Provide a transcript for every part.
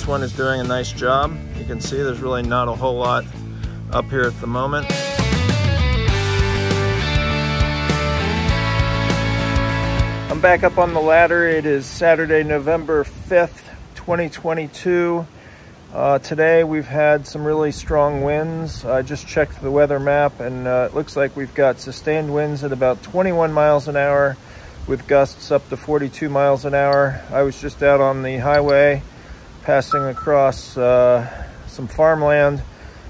this one is doing a nice job. You can see there's really not a whole lot up here at the moment. I'm back up on the ladder. It is Saturday, November 5th, 2022. Today we've had some really strong winds. I just checked the weather map, and it looks like we've got sustained winds at about 21 miles an hour with gusts up to 42 miles an hour. I was just out on the highway passing across some farmland,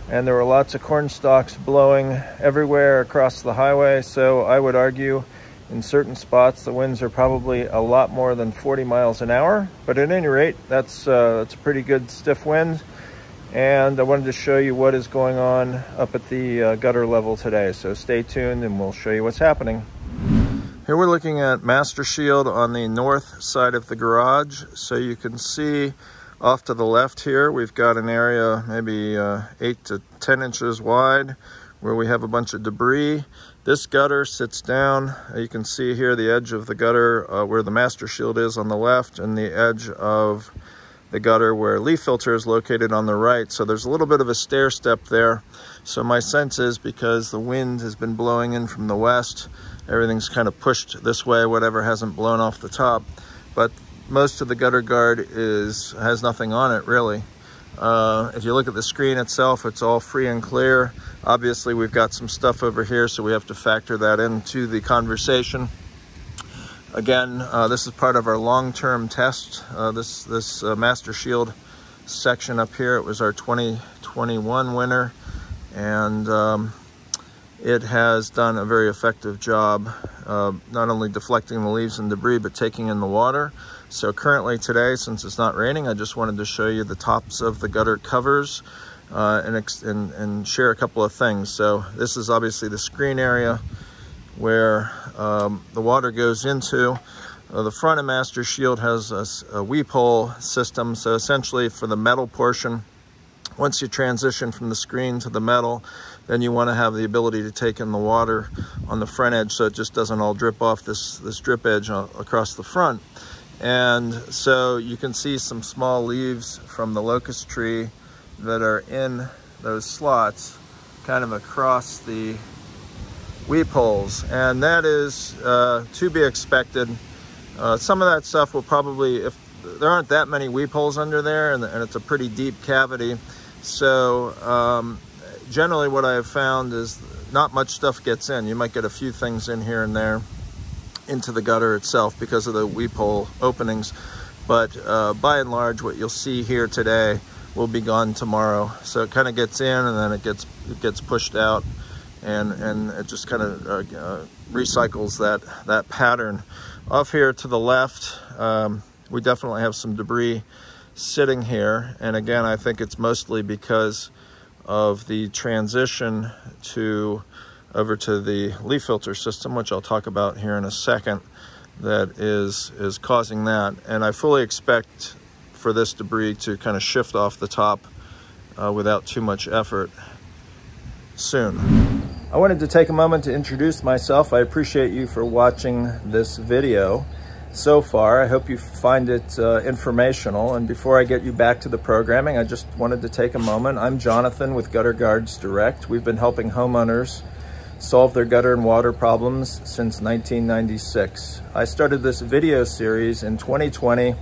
and there were lots of corn stalks blowing everywhere across the highway. So I would argue in certain spots the winds are probably a lot more than 40 miles an hour, but at any rate, that's a pretty good stiff wind. And I wanted to show you what is going on up at the gutter level today. So stay tuned and we'll show you what's happening. Here we're looking at MasterShield on the north side of the garage. So you can see off to the left here, we've got an area maybe 8 to 10 inches wide where we have a bunch of debris. This gutter sits down. You can see here the edge of the gutter where the MasterShield is on the left, and the edge of the gutter where LeafFilter is located on the right. So there's a little bit of a stair step there. So my sense is, because the wind has been blowing in from the west, everything's kind of pushed this way, whatever hasn't blown off the top. But most of the gutter guard has nothing on it, really. If you look at the screen itself, it's all free and clear. Obviously, we've got some stuff over here, so we have to factor that into the conversation. Again, this is part of our long-term test. This MasterShield section up here, it was our 2021 winner, and it has done a very effective job, not only deflecting the leaves and debris, but taking in the water. So currently today, since it's not raining, I just wanted to show you the tops of the gutter covers and share a couple of things. So this is obviously the screen area where the water goes into. The front of MasterShield has a weep hole system. So essentially for the metal portion, once you transition from the screen to the metal, then you want to have the ability to take in the water on the front edge so it just doesn't all drip off this drip edge across the front. And so you can see some small leaves from the locust tree that are in those slots kind of across the weep holes, and that is to be expected. Some of that stuff will probably, if there aren't that many weep holes under there, and it's a pretty deep cavity, so generally what I have found is not much stuff gets in. You might get a few things in here and there into the gutter itself because of the weep hole openings, but by and large what you'll see here today will be gone tomorrow. So it kind of gets in and then it gets pushed out, and it just kind of recycles that pattern. Off here to the left, we definitely have some debris sitting here, and again, I think it's mostly because of the transition over to the LeafFilter system, which I'll talk about here in a second, that is causing that. And I fully expect for this debris to kind of shift off the top without too much effort soon. I wanted to take a moment to introduce myself. I appreciate you for watching this video so far. I hope you find it informational. And before I get you back to the programming, I just wanted to take a moment. I'm Jonathan with Gutter Guards Direct. We've been helping homeowners solve their gutter and water problems since 1996. I started this video series in 2020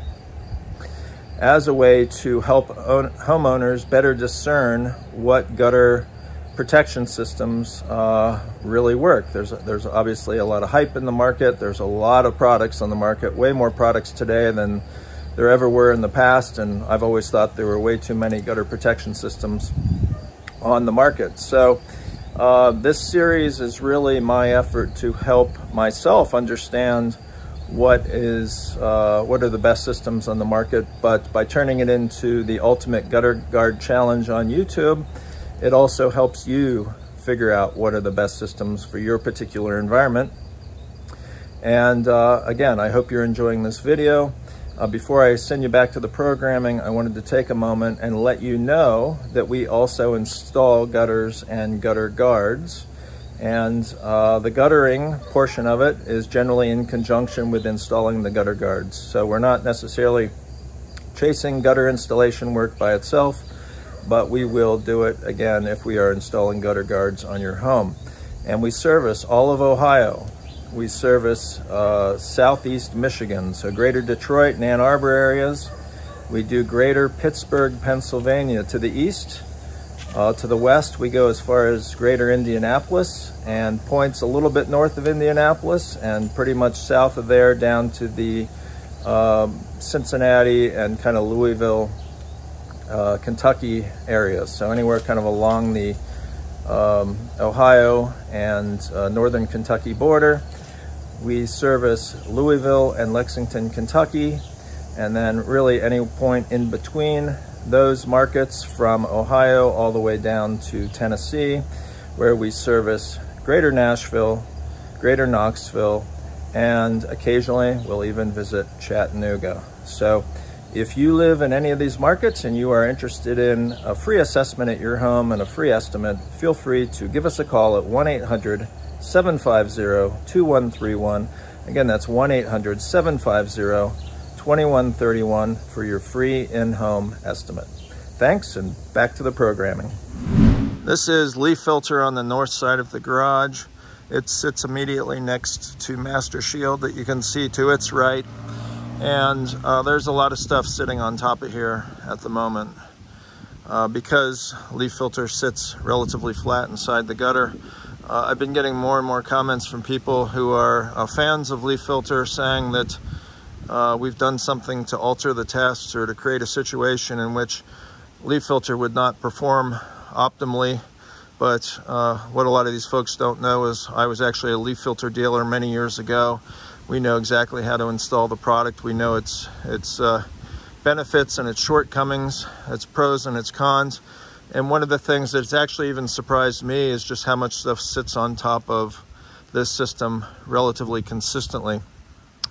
as a way to help homeowners better discern what gutter protection systems really work. There's obviously a lot of hype in the market. There's a lot of products on the market, way more products today than there ever were in the past, and I've always thought there were way too many gutter protection systems on the market. So this series is really my effort to help myself understand what are the best systems on the market, but by turning it into the Ultimate Gutter Guard Challenge on YouTube, it also helps you figure out what are the best systems for your particular environment. And again, I hope you're enjoying this video. Before I send you back to the programming, I wanted to take a moment and let you know that we also install gutters and gutter guards. And the guttering portion of it is generally in conjunction with installing the gutter guards. So we're not necessarily chasing gutter installation work by itself, but we will do it again if we are installing gutter guards on your home. And we service all of Ohio. We service southeast Michigan, so greater Detroit and Ann Arbor areas. We do greater Pittsburgh, Pennsylvania to the east. To the west, we go as far as greater Indianapolis and points a little bit north of Indianapolis, and pretty much south of there down to the Cincinnati and kind of Louisville, Kentucky areas. So anywhere kind of along the Ohio and northern Kentucky border. We service Louisville and Lexington, Kentucky, and then really any point in between those markets from Ohio all the way down to Tennessee, where we service greater Nashville, greater Knoxville, and occasionally we'll even visit Chattanooga. So if you live in any of these markets and you are interested in a free assessment at your home and a free estimate, feel free to give us a call at 1-800-750-2131. Again, that's 1-800-750-2131 for your free in-home estimate. Thanks, and back to the programming. This is LeafFilter on the north side of the garage. It sits immediately next to MasterShield that you can see to its right. And there's a lot of stuff sitting on top of here at the moment. Because LeafFilter sits relatively flat inside the gutter, I've been getting more and more comments from people who are fans of LeafFilter saying that we've done something to alter the tests or to create a situation in which LeafFilter would not perform optimally. But what a lot of these folks don't know is I was actually a LeafFilter dealer many years ago. We know exactly how to install the product. We know its benefits and its shortcomings, its pros and its cons. And one of the things that's actually even surprised me is just how much stuff sits on top of this system relatively consistently.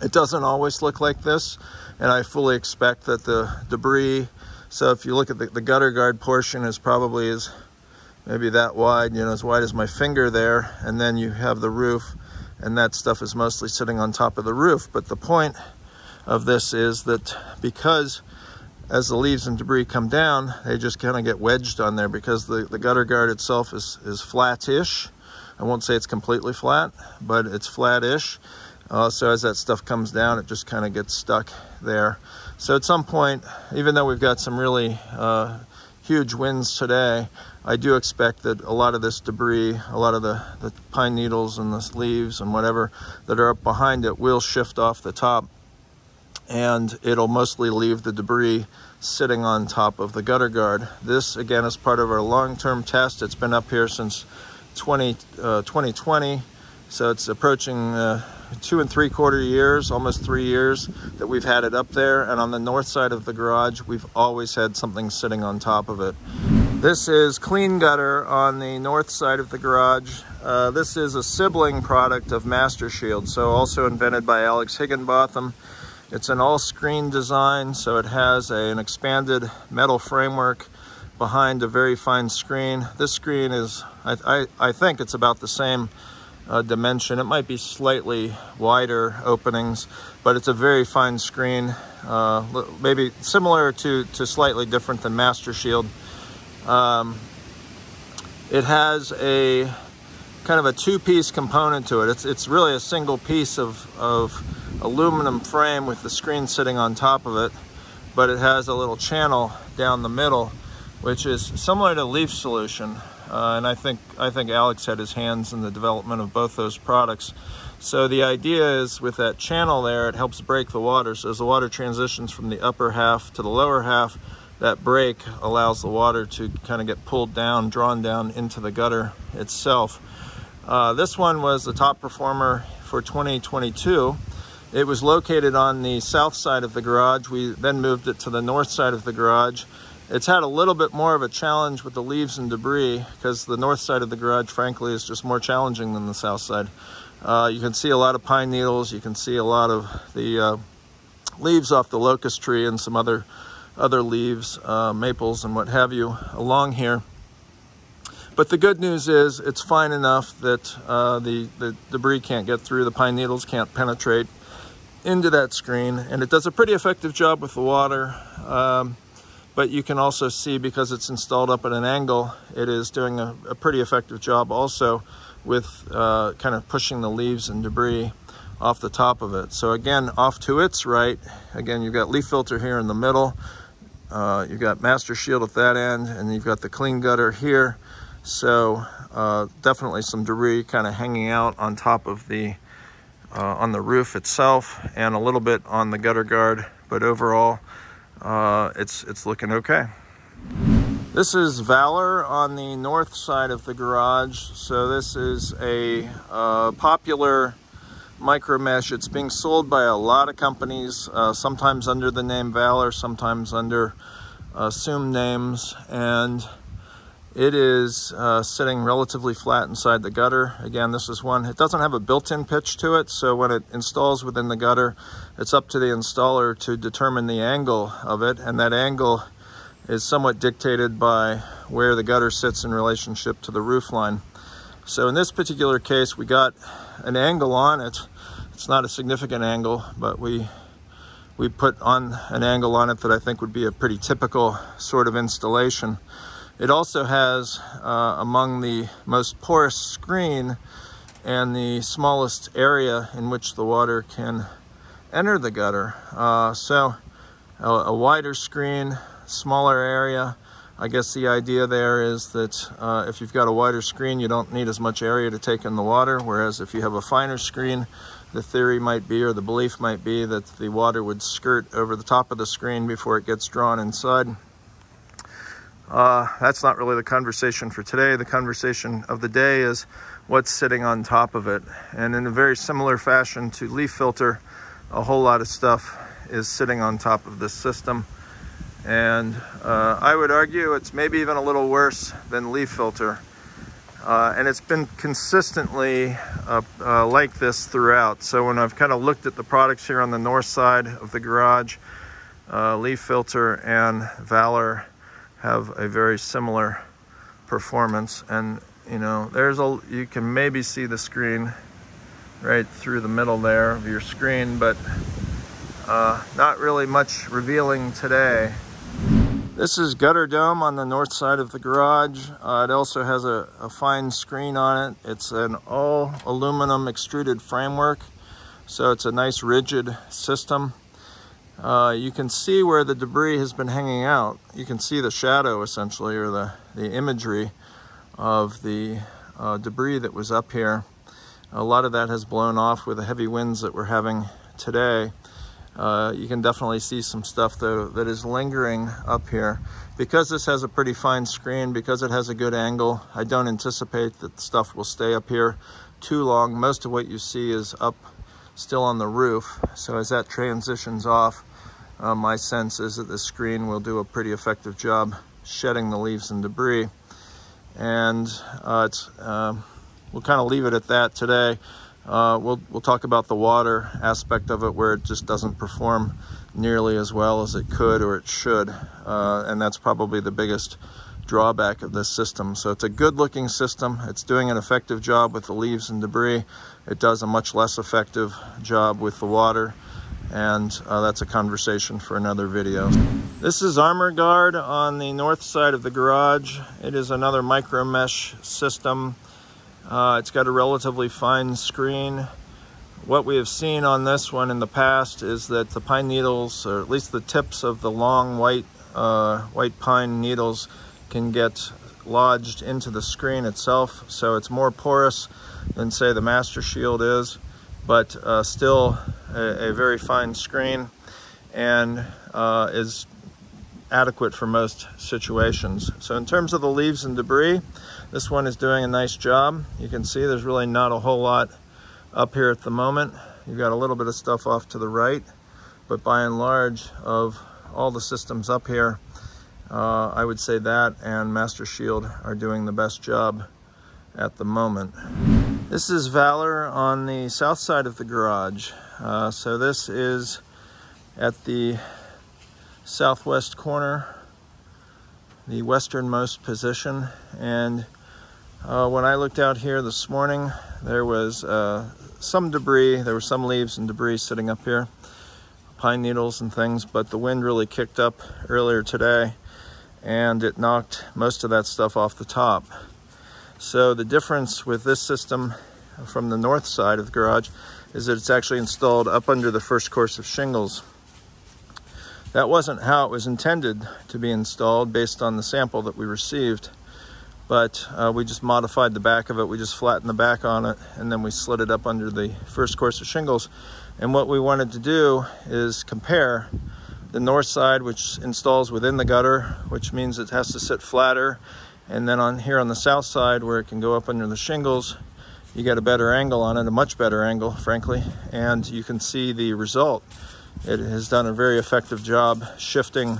It doesn't always look like this, and I fully expect that the debris, so if you look at the gutter guard portion is probably maybe that wide, you know, as wide as my finger there, and then you have the roof, and that stuff is mostly sitting on top of the roof. But the point of this is that because as the leaves and debris come down, they just kind of get wedged on there because the gutter guard itself is flat-ish. I won't say it's completely flat, but it's flat-ish. So as that stuff comes down, it just kind of gets stuck there. So at some point, even though we've got some really huge winds today, I do expect that a lot of this debris, a lot of the pine needles and the leaves and whatever that are up behind it will shift off the top, and it'll mostly leave the debris sitting on top of the gutter guard. This, again, is part of our long-term test. It's been up here since 2020, so it's approaching 2 3/4 years, almost 3 years that we've had it up there. And on the north side of the garage, we've always had something sitting on top of it. This is Klean Gutter on the north side of the garage. This is a sibling product of MasterShield, so also invented by Alex Higginbotham. It's an all-screen design, so it has an expanded metal framework behind a very fine screen. This screen is, I think it's about the same dimension. It might be slightly wider openings, but it's a very fine screen, maybe similar to slightly different than MasterShield. It has a kind of a two-piece component to it. It's really a single piece of aluminum frame with the screen sitting on top of it, but it has a little channel down the middle, which is similar to Leaf Solution. And I think Alex had his hands in the development of both those products. So the idea is with that channel there, it helps break the water. So as the water transitions from the upper half to the lower half, that break allows the water to kind of get pulled down, drawn down into the gutter itself. This one was the top performer for 2022. It was located on the south side of the garage. We then moved it to the north side of the garage. It's had a little bit more of a challenge with the leaves and debris because the north side of the garage, frankly, is just more challenging than the south side. You can see a lot of pine needles. You can see a lot of the leaves off the locust tree and some other leaves, maples and what have you along here. But the good news is it's fine enough that the debris can't get through, the pine needles can't penetrate. into that screen, and it does a pretty effective job with the water. But you can also see, because it's installed up at an angle, it is doing a pretty effective job also with kind of pushing the leaves and debris off the top of it. So again, off to its right, again, you've got LeafFilter here in the middle. You've got MasterShield at that end, and you've got the Klean Gutter here. So definitely some debris kind of hanging out on top of the on the roof itself, and a little bit on the gutter guard, but overall it's looking okay. This is Valor on the north side of the garage. So this is a popular micro mesh. It's being sold by a lot of companies, sometimes under the name Valor, sometimes under assumed names, and it is sitting relatively flat inside the gutter. Again, this is one, it doesn't have a built-in pitch to it, so when it installs within the gutter, it's up to the installer to determine the angle of it, and that angle is somewhat dictated by where the gutter sits in relationship to the roof line. So in this particular case, we got an angle on it. It's not a significant angle, but we put on an angle on it that I think would be a pretty typical sort of installation. It also has among the most porous screen and the smallest area in which the water can enter the gutter. So a wider screen, smaller area. I guess the idea there is that if you've got a wider screen, you don't need as much area to take in the water, whereas if you have a finer screen, the theory might be, or the belief might be, that the water would skirt over the top of the screen before it gets drawn inside. That's not really the conversation for today. The conversation of the day is what's sitting on top of it. And in a very similar fashion to LeafFilter, a whole lot of stuff is sitting on top of this system. And I would argue it's maybe even a little worse than LeafFilter. And it's been consistently like this throughout. So when I've kind of looked at the products here on the north side of the garage, LeafFilter and Valor have a very similar performance. And you know, you can maybe see the screen right through the middle there of your screen, but not really much revealing today. This is GutterDome on the north side of the garage. It also has a fine screen on it. It's an all aluminum extruded framework, so it's a nice rigid system. You can see where the debris has been hanging out. You can see the shadow essentially, or the imagery of the debris that was up here. A lot of that has blown off with the heavy winds that we're having today. You can definitely see some stuff though that is lingering up here. Because this has a pretty fine screen, because it has a good angle, I don't anticipate that stuff will stay up here too long. Most of what you see is up still on the roof. So as that transitions off, my sense is that the screen will do a pretty effective job shedding the leaves and debris. And we'll kind of leave it at that today. We'll talk about the water aspect of it, where it just doesn't perform nearly as well as it could or it should, and that's probably the biggest drawback of this system. So it's a good looking system. It's doing an effective job with the leaves and debris. It does a much less effective job with the water, and that's a conversation for another video. This is Armour guard on the north side of the garage. It is another micro mesh system. It's got a relatively fine screen. What we have seen on this one in the past is that the pine needles, or at least the tips of the long white pine needles, can get lodged into the screen itself. So it's more porous than, say, the MasterShield is, but still a very fine screen, and is adequate for most situations. So in terms of the leaves and debris, this one is doing a nice job. You can see there's really not a whole lot up here at the moment. You've got a little bit of stuff off to the right, but by and large, of all the systems up here, I would say that and MasterShield are doing the best job at the moment. This is Valor on the south side of the garage. So this is at the southwest corner, the westernmost position, and when I looked out here this morning, there was some debris. There were some leaves and debris sitting up here, pine needles and things, but the wind really kicked up earlier today and it knocked most of that stuff off the top. So the difference with this system from the north side of the garage is that it's actually installed up under the first course of shingles. That wasn't how it was intended to be installed based on the sample that we received, but we just modified the back of it. We just flattened the back on it and then we slid it up under the first course of shingles. And what we wanted to do is compare the north side, which installs within the gutter, which means it has to sit flatter, and then on here on the south side where it can go up under the shingles, you get a better angle on it, a much better angle, frankly, and you can see the result. It has done a very effective job shifting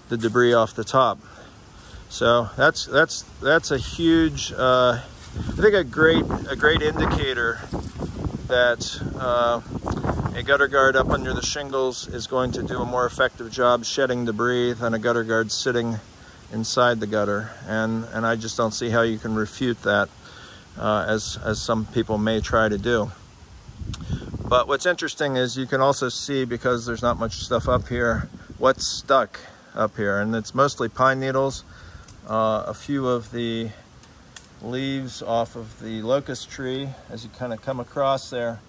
the debris off the top. So that's a huge, I think a great indicator that a gutter guard up under the shingles is going to do a more effective job shedding debris than a gutter guard sitting inside the gutter, and I just don't see how you can refute that, as some people may try to do. But what's interesting is you can also see, because there's not much stuff up here, what's stuck up here, and it's mostly pine needles, a few of the leaves off of the locust tree as you kind of come across there.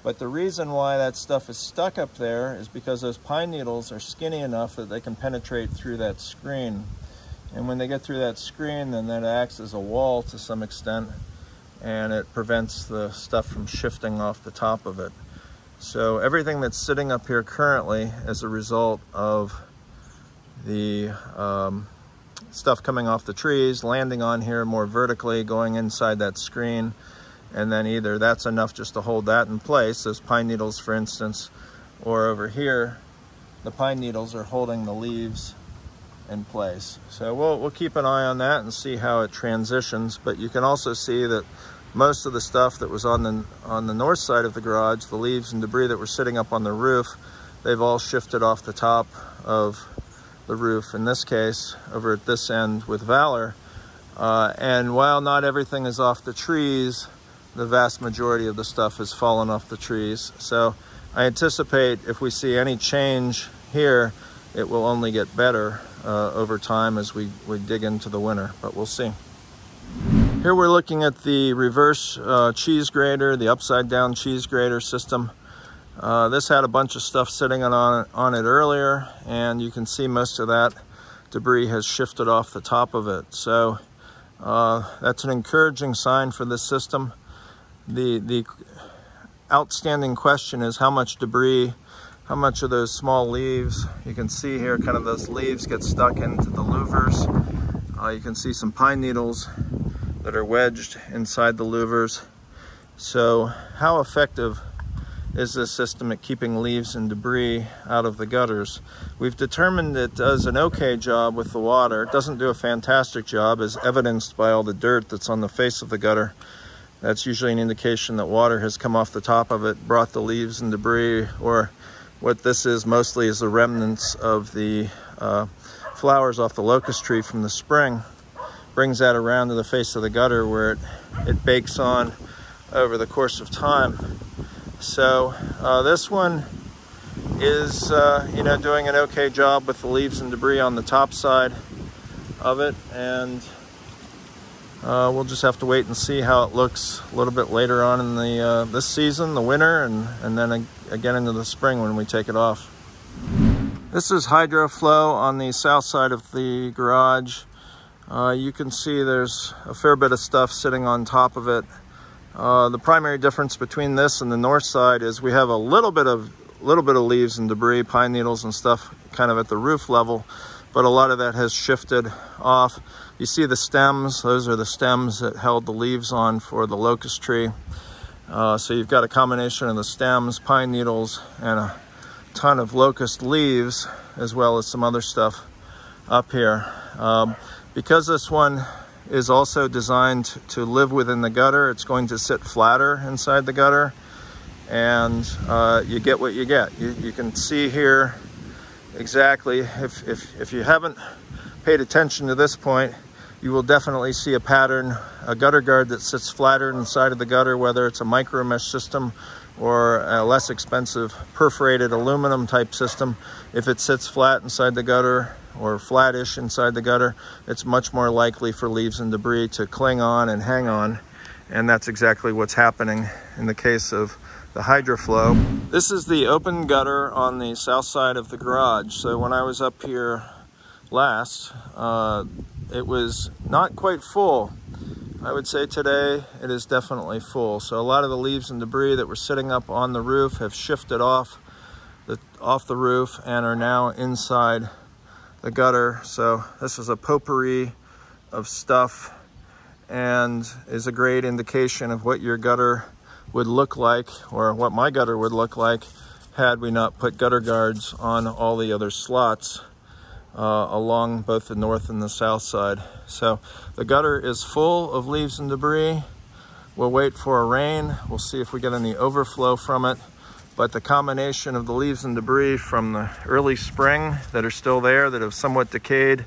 But the reason why that stuff is stuck up there is because those pine needles are skinny enough that they can penetrate through that screen. And when they get through that screen, then that acts as a wall to some extent, and it prevents the stuff from shifting off the top of it. So everything that's sitting up here currently as a result of the stuff coming off the trees, landing on here more vertically, going inside that screen, and then either that's enough just to hold that in place, those pine needles for instance, or over here, the pine needles are holding the leaves in place. So we'll keep an eye on that and see how it transitions, but you can also see that most of the stuff that was on the north side of the garage, the leaves and debris that were sitting up on the roof, they've all shifted off the top of the roof, in this case over at this end with Valor, and while not everything is off the trees, the vast majority of the stuff has fallen off the trees. So I anticipate if we see any change here, it will only get better over time as we dig into the winter, but we'll see. Here we're looking at the reverse cheese grater, the upside down cheese grater system. This had a bunch of stuff sitting on it earlier, and you can see most of that debris has shifted off the top of it. So that's an encouraging sign for this system. The outstanding question is how much debris, how much of those small leaves, you can see here kind of those leaves get stuck into the louvers. You can see some pine needles that are wedged inside the louvers. So how effective is this system at keeping leaves and debris out of the gutters? We've determined it does an okay job with the water. It doesn't do a fantastic job, as evidenced by all the dirt that's on the face of the gutter. That's usually an indication that water has come off the top of it, brought the leaves and debris, or what this is mostly is the remnants of the flowers off the locust tree from the spring. Brings that around to the face of the gutter where it bakes on over the course of time. So this one is doing an okay job with the leaves and debris on the top side of it, and we'll just have to wait and see how it looks a little bit later on in the this season, the winter, and then again into the spring when we take it off. This is HydroFlo on the south side of the garage. You can see there's a fair bit of stuff sitting on top of it. The primary difference between this and the north side is we have a little bit of leaves and debris, pine needles and stuff kind of at the roof level, but a lot of that has shifted off. You see the stems, those are the stems that held the leaves on for the locust tree. So you've got a combination of the stems, pine needles, and a ton of locust leaves, as well as some other stuff up here. Because this one is also designed to live within the gutter, it's going to sit flatter inside the gutter, and you get what you get. You can see here exactly, if you haven't paid attention to this point, you will definitely see a pattern, a gutter guard that sits flatter inside of the gutter, whether it's a micro mesh system or a less expensive perforated aluminum type system. If it sits flat inside the gutter or flattish inside the gutter, it's much more likely for leaves and debris to cling on and hang on. And that's exactly what's happening in the case of the HydroFlo. This is the open gutter on the south side of the garage. So when I was up here last, it was not quite full. I would say today it is definitely full. So a lot of the leaves and debris that were sitting up on the roof have shifted off the roof and are now inside the gutter. So this is a potpourri of stuff and is a great indication of what your gutter would look like, or what my gutter would look like had we not put gutter guards on all the other slots along both the north and the south side. So the gutter is full of leaves and debris. We'll wait for a rain. We'll see if we get any overflow from it. But the combination of the leaves and debris from the early spring that are still there, that have somewhat decayed,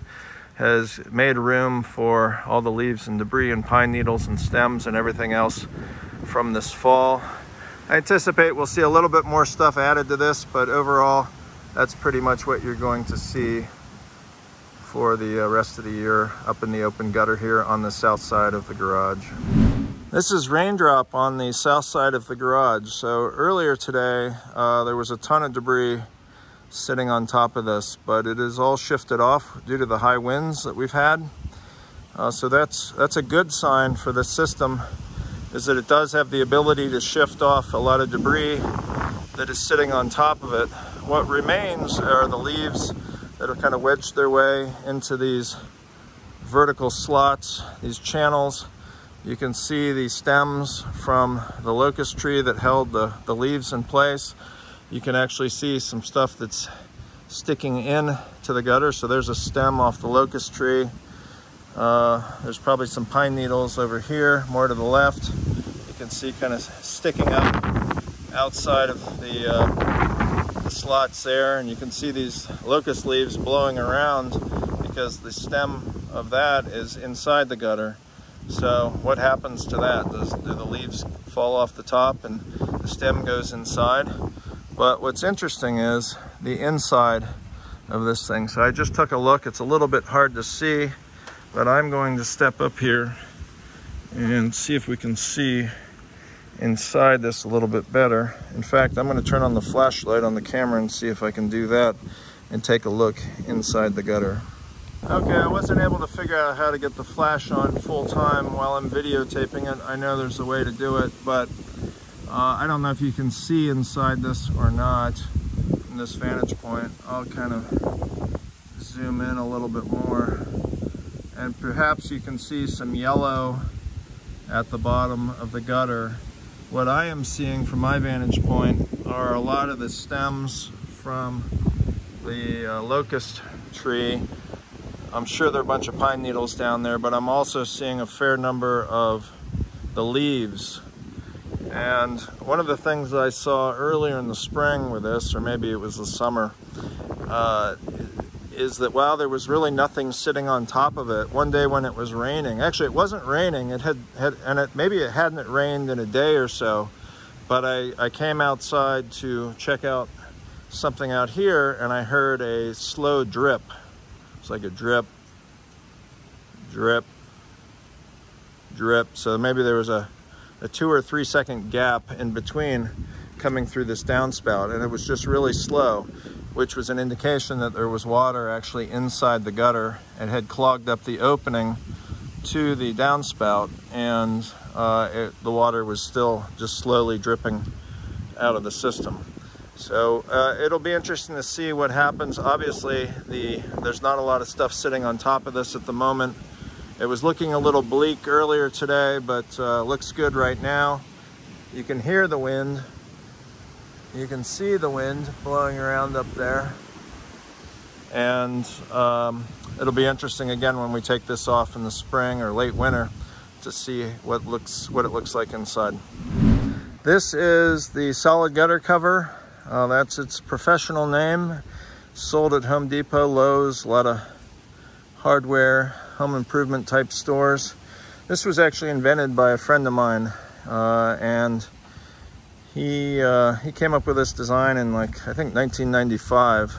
has made room for all the leaves and debris and pine needles and stems and everything else from this fall. I anticipate we'll see a little bit more stuff added to this, but overall, that's pretty much what you're going to see for the rest of the year up in the open gutter here on the south side of the garage. This is RainDrop on the south side of the garage. So earlier today, there was a ton of debris sitting on top of this, but it is all shifted off due to the high winds that we've had. So that's a good sign for this system, is that it does have the ability to shift off a lot of debris that is sitting on top of it. What remains are the leaves that have kind of wedged their way into these vertical slots, these channels. You can see the stems from the locust tree that held the leaves in place. You can actually see some stuff that's sticking in to the gutter. So there's a stem off the locust tree. There's probably some pine needles over here, more to the left. You can see kind of sticking up outside of the slots there, and you can see these locust leaves blowing around because the stem of that is inside the gutter. So what happens to that? Do the leaves fall off the top and the stem goes inside? But what's interesting is the inside of this thing. So I just took a look. It's a little bit hard to see, but I'm going to step up here and see if we can see inside this a little bit better. In fact, I'm going to turn on the flashlight on the camera and see if I can do that and take a look inside the gutter. Okay, I wasn't able to figure out how to get the flash on full time while I'm videotaping it. I know there's a way to do it, but I don't know if you can see inside this or not from this vantage point. I'll kind of zoom in a little bit more, and perhaps you can see some yellow at the bottom of the gutter. What I am seeing from my vantage point are a lot of the stems from the locust tree. I'm sure there are a bunch of pine needles down there, but I'm also seeing a fair number of the leaves. And one of the things I saw earlier in the spring with this, or maybe it was the summer, is that while there was really nothing sitting on top of it, one day when it was raining, actually it wasn't raining, maybe it hadn't rained in a day or so, but I came outside to check out something out here, and I heard a slow drip. It's like a drip, drip, drip. So maybe there was a 2 or 3 second gap in between coming through this downspout, and it was just really slow, which was an indication that there was water actually inside the gutter. It had clogged up the opening to the downspout, and the water was still just slowly dripping out of the system. So it'll be interesting to see what happens. Obviously, there's not a lot of stuff sitting on top of this at the moment. It was looking a little bleak earlier today, but looks good right now. You can hear the wind. You can see the wind blowing around up there. And it'll be interesting again when we take this off in the spring or late winter to see what it looks like inside. This is the solid gutter cover. That's its professional name. Sold at Home Depot, Lowe's, a lot of hardware home improvement type stores. This was actually invented by a friend of mine, and he came up with this design in, like, I think 1995.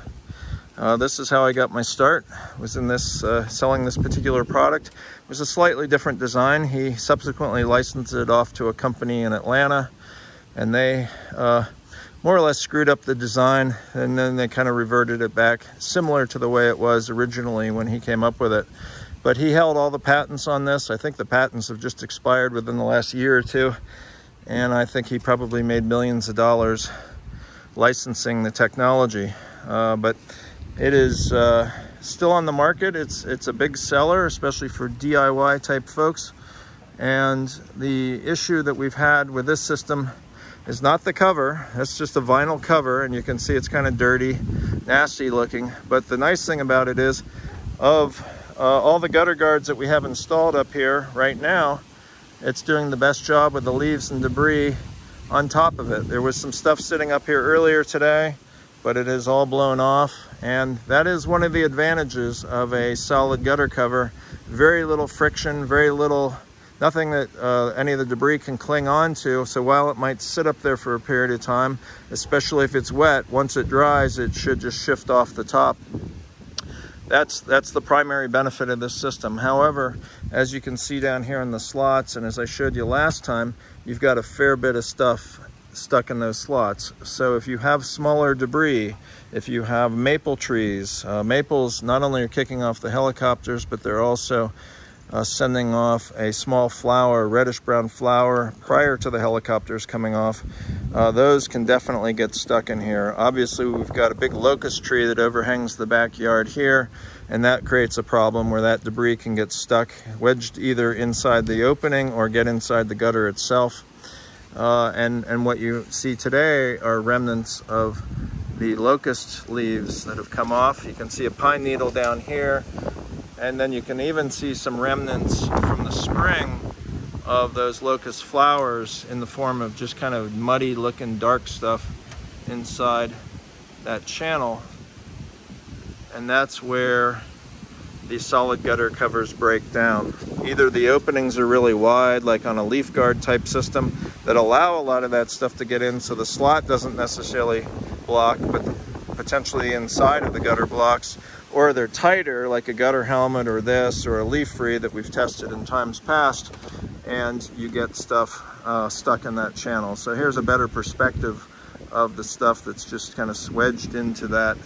This is how I got my start, was in this, selling this particular product. It was a slightly different design. He subsequently licensed it off to a company in Atlanta, and they more or less screwed up the design, and then they kind of reverted it back, similar to the way it was originally when he came up with it. But he held all the patents on this. I think the patents have just expired within the last year or two, and I think he probably made millions of dollars licensing the technology. But it is still on the market. It's a big seller, especially for DIY type folks. And the issue that we've had with this system is not the cover. It's just a vinyl cover, and you can see it's kind of dirty, nasty looking. But the nice thing about it is, of all the gutter guards that we have installed up here right now, it's doing the best job with the leaves and debris on top of it. There was some stuff sitting up here earlier today, but it is all blown off, and that is one of the advantages of a solid gutter cover. Very little friction, very little, nothing that any of the debris can cling on to. So while it might sit up there for a period of time, especially if it's wet, once it dries, it should just shift off the top. That's the primary benefit of this system. However, as you can see down here in the slots, and as I showed you last time, you've got a fair bit of stuff stuck in those slots. So if you have smaller debris, if you have maple trees, maples not only are kicking off the helicopters, but they're also sending off a small flower, reddish brown flower, prior to the helicopters coming off. Those can definitely get stuck in here. Obviously, we've got a big locust tree that overhangs the backyard here, and that creates a problem where that debris can get stuck, wedged either inside the opening or get inside the gutter itself. And what you see today are remnants of the locust leaves that have come off. You can see a pine needle down here, and then you can even see some remnants from the spring of those locust flowers in the form of just kind of muddy looking dark stuff inside that channel. And that's where the solid gutter covers break down. Either the openings are really wide, like on a leaf guard type system, that allow a lot of that stuff to get in, so the slot doesn't necessarily block, but potentially inside of the gutter blocks, or they're tighter, like a gutter helmet or this, or a leaf free that we've tested in times past, and you get stuff stuck in that channel. So here's a better perspective of the stuff that's just kind of wedged into that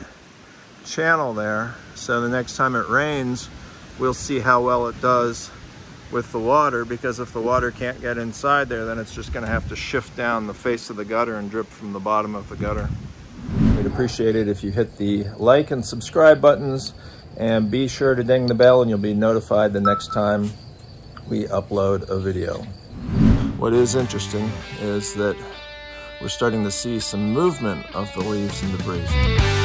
channel there. So the next time it rains, we'll see how well it does with the water, because if the water can't get inside there, then it's just going to have to shift down the face of the gutter and drip from the bottom of the gutter. We'd appreciate it if you hit the like and subscribe buttons, and be sure to ding the bell, and you'll be notified the next time we upload a video. What is interesting is that we're starting to see some movement of the leaves and debris.